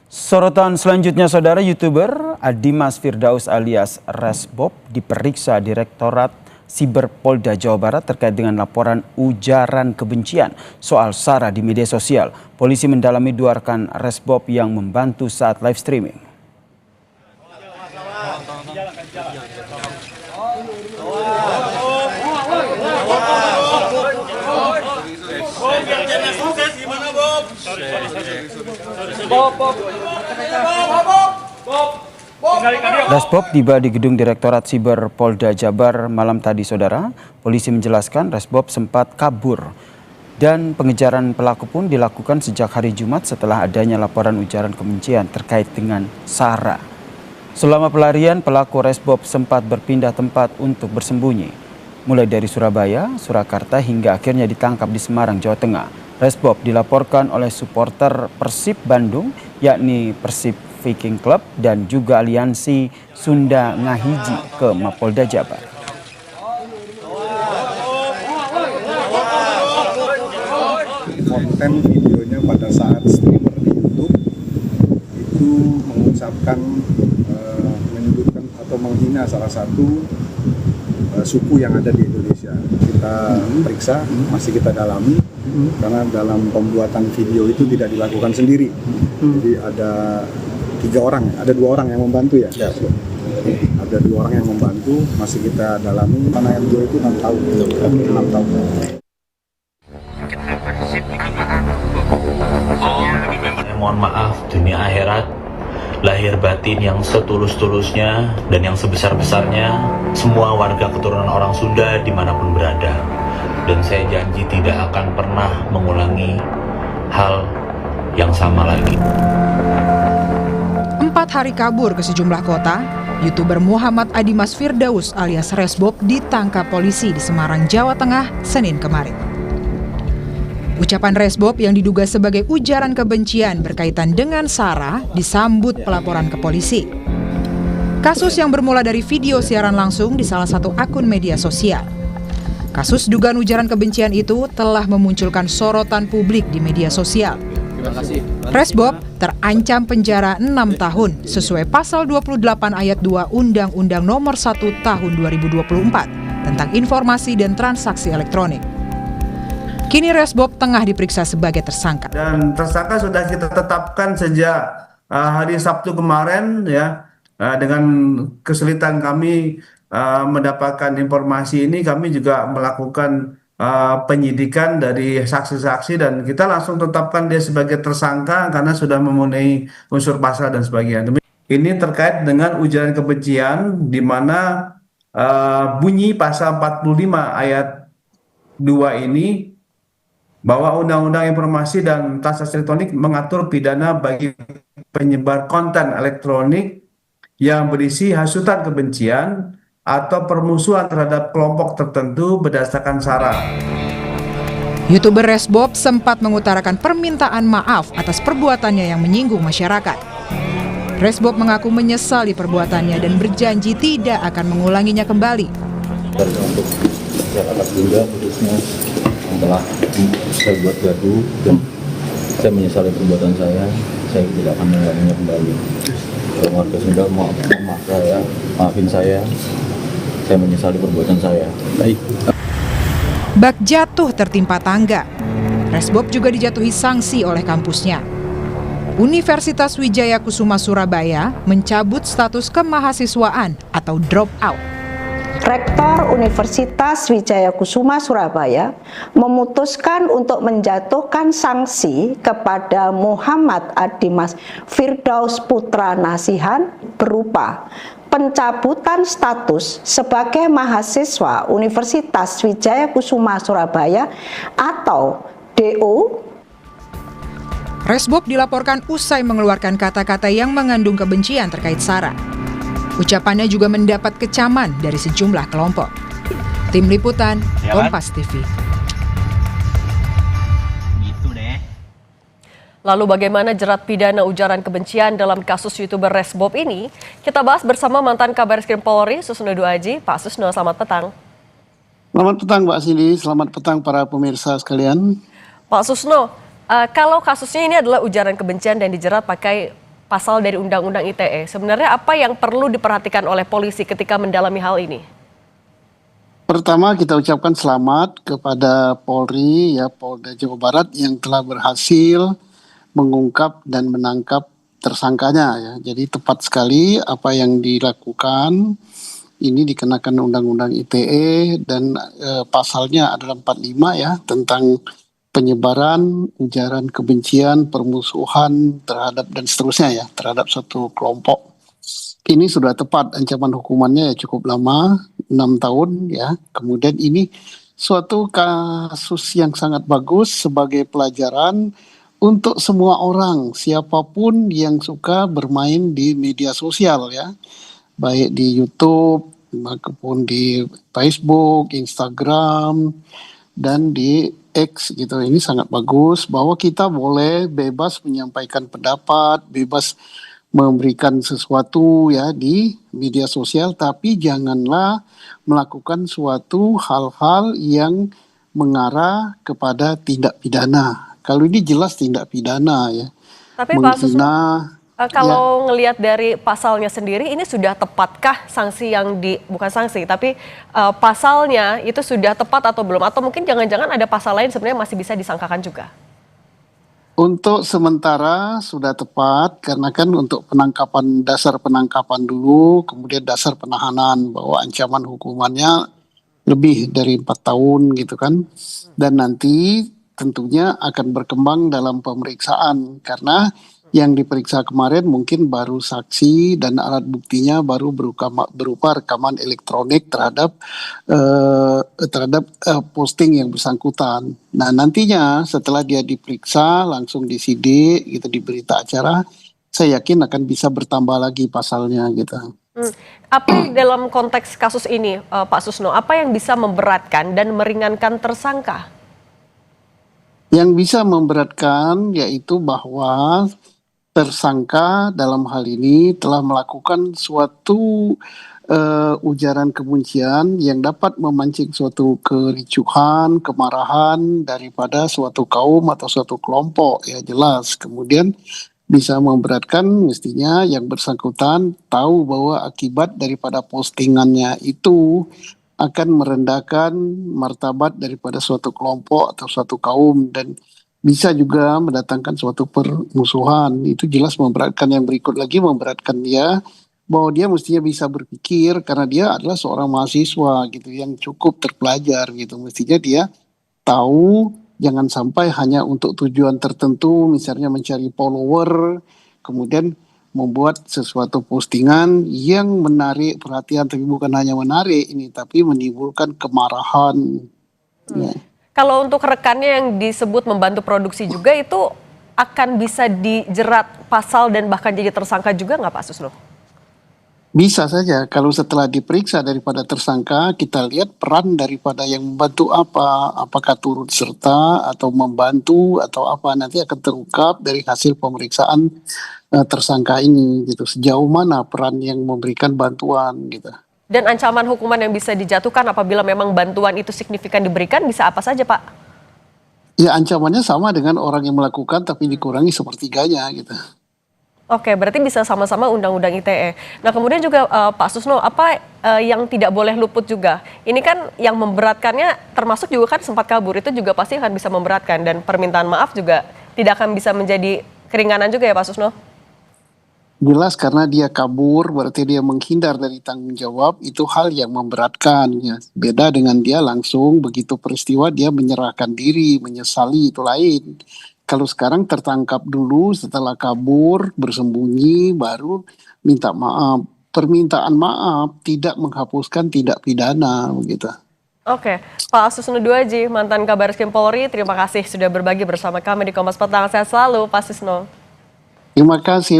Sorotan selanjutnya, saudara, YouTuber Dimas Firdaus alias Resbob diperiksa Direktorat Siber Polda Jawa Barat terkait dengan laporan ujaran kebencian soal SARA di media sosial. Polisi mendalami dua rekan Resbob yang membantu saat live streaming. Resbob tiba di gedung Direktorat Siber Polda Jabar malam tadi, saudara. Polisi menjelaskan Resbob sempat kabur dan pengejaran pelaku pun dilakukan sejak hari Jumat setelah adanya laporan ujaran kebencian terkait dengan SARA. Selama pelarian, pelaku Resbob sempat berpindah tempat untuk bersembunyi, mulai dari Surabaya, Surakarta hingga akhirnya ditangkap di Semarang, Jawa Tengah. Resbob dilaporkan oleh supporter Persib Bandung, yakni Persib Viking Club dan juga Aliansi Sunda Ngahiji ke Mapolda Jabar. Konten videonya pada saat streamer di YouTube itu mengucapkan, menyebutkan atau menghina salah satu suku yang ada di Indonesia. Kita periksa, masih kita dalami, karena dalam pembuatan video itu tidak dilakukan sendiri. Jadi ada 3 orang, ada 2 orang yang membantu ya. Ada 2 orang yang membantu, masih kita dalami. Mana yang 2 itu 6 tahun. 6 tahun. Mohon maaf, dunia akhirat, lahir batin yang setulus-tulusnya dan yang sebesar-besarnya semua warga keturunan orang Sunda dimanapun berada. Dan saya janji tidak akan pernah mengulangi hal yang sama lagi. 4 hari kabur ke sejumlah kota, YouTuber Muhammad Dimas Firdaus alias Resbob ditangkap polisi di Semarang, Jawa Tengah, Senin kemarin. Ucapan Resbob yang diduga sebagai ujaran kebencian berkaitan dengan SARA disambut pelaporan ke polisi. Kasus yang bermula dari video siaran langsung di salah satu akun media sosial. Kasus dugaan ujaran kebencian itu telah memunculkan sorotan publik di media sosial. Resbob terancam penjara 6 tahun sesuai pasal 28 ayat 2 Undang-Undang Nomor 1 Tahun 2024 tentang informasi dan transaksi elektronik. Kini Resbob tengah diperiksa sebagai tersangka. Dan tersangka sudah kita tetapkan sejak hari Sabtu kemarin ya. Dengan kesulitan kami mendapatkan informasi ini, kami juga melakukan penyidikan dari saksi-saksi dan kita langsung tetapkan dia sebagai tersangka karena sudah memenuhi unsur pasal dan sebagainya. Ini terkait dengan ujaran kebencian di mana bunyi pasal 45 ayat 2 ini bahwa Undang-Undang Informasi dan Transaksi Elektronik mengatur pidana bagi penyebar konten elektronik yang berisi hasutan kebencian atau permusuhan terhadap kelompok tertentu berdasarkan SARA. YouTuber Resbob sempat mengutarakan permintaan maaf atas perbuatannya yang menyinggung masyarakat. Resbob mengaku menyesali perbuatannya dan berjanji tidak akan mengulanginya kembali. Untuk masyarakat Sunda khususnya yang telah saya buat gaduh dan saya menyesali perbuatan saya tidak akan mengulanginya kembali. Warga Sunda maafin saya menyesali perbuatan saya. Baik. Bak jatuh tertimpa tangga. Resbob juga dijatuhi sanksi oleh kampusnya. Universitas Wijaya Kusuma Surabaya mencabut status kemahasiswaan atau drop out. Rektor Universitas Wijaya Kusuma Surabaya memutuskan untuk menjatuhkan sanksi kepada Muhammad Dimas Firdaus Putra Nasihan berupa pencabutan status sebagai mahasiswa Universitas Wijaya Kusuma Surabaya atau DO. Resbob dilaporkan usai mengeluarkan kata-kata yang mengandung kebencian terkait SARA. Ucapannya juga mendapat kecaman dari sejumlah kelompok. Tim Liputan, Kompas TV. Lalu bagaimana jerat pidana ujaran kebencian dalam kasus YouTuber Resbob ini? Kita bahas bersama mantan Kabairskrim Polri, Susno Duaji. Pak Susno, selamat petang. Selamat petang Mbak Cindy, selamat petang para pemirsa sekalian. Pak Susno, kalau kasusnya ini adalah ujaran kebencian dan dijerat pakai pasal dari Undang-Undang ITE. Sebenarnya apa yang perlu diperhatikan oleh polisi ketika mendalami hal ini? Pertama kita ucapkan selamat kepada Polri, ya Polda Jawa Barat yang telah berhasil mengungkap dan menangkap tersangkanya, ya. Jadi tepat sekali apa yang dilakukan. Ini dikenakan Undang-Undang ITE dan pasalnya adalah 45 ya, tentang penyebaran ujaran kebencian, permusuhan terhadap dan seterusnya ya, terhadap satu kelompok. Ini sudah tepat, ancaman hukumannya ya cukup lama, 6 tahun ya. Kemudian ini suatu kasus yang sangat bagus sebagai pelajaran untuk semua orang, siapapun yang suka bermain di media sosial ya, baik di YouTube maupun di Facebook, Instagram, dan di X gitu. Ini sangat bagus bahwa kita boleh bebas menyampaikan pendapat, bebas memberikan sesuatu ya di media sosial, tapi janganlah melakukan suatu hal-hal yang mengarah kepada tindak pidana. Kalau ini jelas tindak pidana ya. Tapi Pak Susno, ya. kalau ngelihat dari pasalnya sendiri, ini sudah tepatkah sanksi yang bukan sanksi, tapi pasalnya itu sudah tepat atau belum? Atau mungkin jangan-jangan ada pasal lain sebenarnya masih bisa disangkakan juga? Untuk sementara sudah tepat, karena kan untuk penangkapan, dasar penangkapan dulu, kemudian dasar penahanan, bahwa ancaman hukumannya lebih dari 4 tahun gitu kan. Dan nanti tentunya akan berkembang dalam pemeriksaan, karena yang diperiksa kemarin mungkin baru saksi dan alat buktinya baru berupa rekaman elektronik terhadap posting yang bersangkutan. Nah nantinya setelah dia diperiksa langsung disidik gitu, di berita acara, saya yakin akan bisa bertambah lagi pasalnya gitu. Apa dalam konteks kasus ini Pak Susno, apa yang bisa memberatkan dan meringankan tersangka? Yang bisa memberatkan yaitu bahwa tersangka dalam hal ini telah melakukan suatu ujaran kebencian yang dapat memancing suatu kericuhan, kemarahan daripada suatu kaum atau suatu kelompok, ya jelas. Kemudian bisa memberatkan, mestinya yang bersangkutan tahu bahwa akibat daripada postingannya itu akan merendahkan martabat daripada suatu kelompok atau suatu kaum, dan bisa juga mendatangkan suatu permusuhan. Itu jelas memberatkan. Yang berikut lagi memberatkan dia, bahwa dia mestinya bisa berpikir, karena dia adalah seorang mahasiswa gitu yang cukup terpelajar gitu. Mestinya dia tahu jangan sampai hanya untuk tujuan tertentu, misalnya mencari follower, kemudian membuat sesuatu postingan yang menarik perhatian, tapi bukan hanya menarik ini, tapi menimbulkan kemarahan. Ya. Kalau untuk rekannya yang disebut membantu produksi juga, itu akan bisa dijerat pasal dan bahkan jadi tersangka juga nggak Pak Susno? Bisa saja, kalau setelah diperiksa daripada tersangka, kita lihat peran daripada yang membantu apa, apakah turut serta atau membantu atau apa, nanti akan terungkap dari hasil pemeriksaan tersangka ini gitu, sejauh mana peran yang memberikan bantuan gitu. Dan ancaman hukuman yang bisa dijatuhkan apabila memang bantuan itu signifikan diberikan bisa apa saja Pak? Ya ancamannya sama dengan orang yang melakukan tapi dikurangi sepertiganya gitu. Oke, berarti bisa sama-sama Undang-Undang ITE. Nah kemudian juga Pak Susno, apa yang tidak boleh luput juga? Ini kan yang memberatkannya termasuk juga kan sempat kabur, itu juga pasti akan bisa memberatkan. Dan permintaan maaf juga tidak akan bisa menjadi keringanan juga ya Pak Susno? Jelas, karena dia kabur berarti dia menghindar dari tanggung jawab, itu hal yang memberatkan ya. Beda dengan dia langsung begitu peristiwa dia menyerahkan diri, menyesali, itu lain. Kalau sekarang tertangkap dulu, setelah kabur, bersembunyi, baru minta maaf. Permintaan maaf tidak menghapuskan tindak pidana begitu. Oke, Pak Susno Duaji, mantan Kabaris Krim Polri, terima kasih sudah berbagi bersama kami di Kompas Petang. Sehat selalu Pak Susno. Terima kasih.